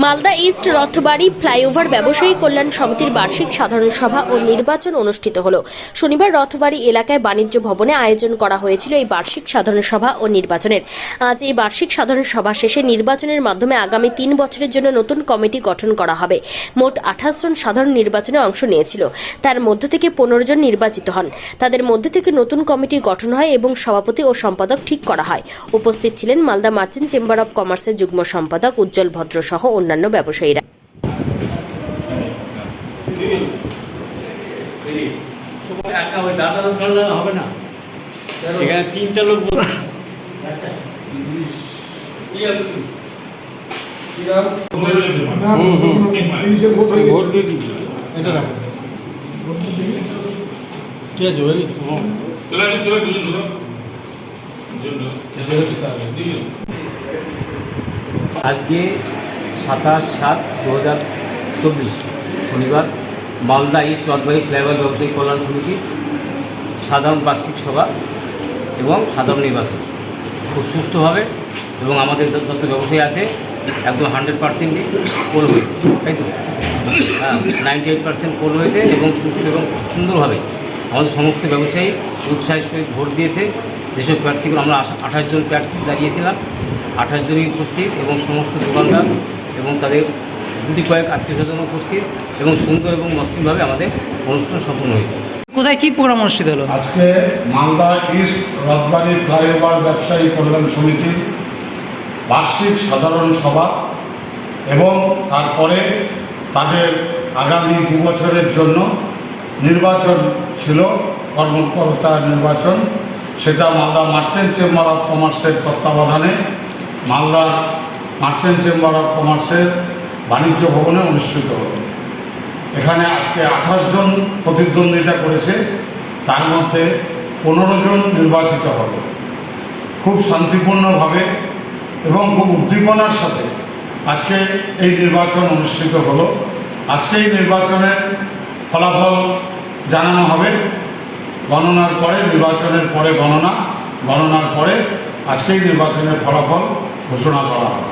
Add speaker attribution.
Speaker 1: Malda east Rathbari flyover ব্যবসায়ী কল্যাণ সমিতির বার্ষিক সাধারণ সভা ও নির্বাচন অনুষ্ঠিত হলো। শনিবার রথবাড়ি এলাকায় বাণিজ্য ভবনে আয়োজন করা হয়েছিল এই বার্ষিক সাধারণ সভা ও নির্বাচনের। আজ এই বার্ষিক সাধারণ সভা শেষে নির্বাচনের মাধ্যমে আগামী 3 বছরের জন্য নতুন কমিটি গঠন করা হবে। মোট 28 জন সাধারণ নির্বাচনে অংশ নিয়েছিল, তার মধ্য থেকে 15 জন নির্বাচিত হন। তাদের মধ্যে থেকে নতুন কমিটি গঠন হয় এবং সভাপতি ও সম্পাদক ঠিক করা হয়। উপস্থিত ছিলেন মালদা মার্চেন্ট চেম্বার অব কমার্সের যুগ্ম সম্পাদক উজ্জ্বল ভদ্র সহ অন্যান্য ব্যবসায়ীরা।
Speaker 2: হবে না, এখানে 3টা লোক ভোট দিয়ে দিচ্ছি। এটা রাখো, ঠিক আছে বুঝলি।
Speaker 3: আজকে 27/7/2024 শনিবার মালদা ইস্ট রথবাড়ি ফ্লাইওভার ব্যবসায়ী কল্যাণ সমিতির সাধারণ বার্ষিক সভা এবং সাধারণ নির্বাচন খুব সুষ্ঠুভাবে এবং আমাদের যত ব্যবসায়ী আছে একদম 100%ই পোল হয়েছে, তাই তো? হ্যাঁ, 98% পোল হয়েছে এবং সুষ্ঠু এবং সুন্দরভাবে আমাদের সমস্ত ব্যবসায়ী উৎসাহের সহিত ভোট দিয়েছে। যেসব প্রার্থীগুলো আমরা 28 জন প্রার্থী দাঁড়িয়েছিলাম, 28 জনই উপস্থিত এবং সমস্ত দোকানদার এবং তাদের গুটি কয়েক আত্মীয়স্বজন উপস্থিত এবং সুন্দর এবং মসৃণভাবে আমাদের অনুষ্ঠান সম্পন্ন হয়েছে।
Speaker 4: কোথায় কি প্রোগ্রাম অনুষ্ঠিত হলো?
Speaker 5: আজকে মালদা ইস্ট রথবাড়ি ফ্লাইওভার ব্যবসায়ী কল্যাণ সমিতির বার্ষিক সাধারণ সভা এবং তারপরে তাদের আগামী 2 বছরের জন্য নির্বাচন ছিল, কর্মকর্তা নির্বাচন। সেটা মালদা মার্চেন্ট চেম্বার অফ কমার্সের তত্ত্বাবধানে মালদা মার্চেন্ট চেম্বার অফ কমার্সের বাণিজ্য ভবনে অনুষ্ঠিত হলো। এখানে আজকে 28 জন প্রতিদ্বন্দ্বিতা করেছে, তার মধ্যে 15 জন নির্বাচিত হবে। খুব শান্তিপূর্ণভাবে এবং খুব উদ্দীপনার সাথে আজকে এই নির্বাচন অনুষ্ঠিত হলো। আজকে এই নির্বাচনের ফলাফল জানানো হবে গণনার পরে, নির্বাচনের পরে গণনার পরে আজকেই নির্বাচনের ফলাফল ঘোষণা করা হবে।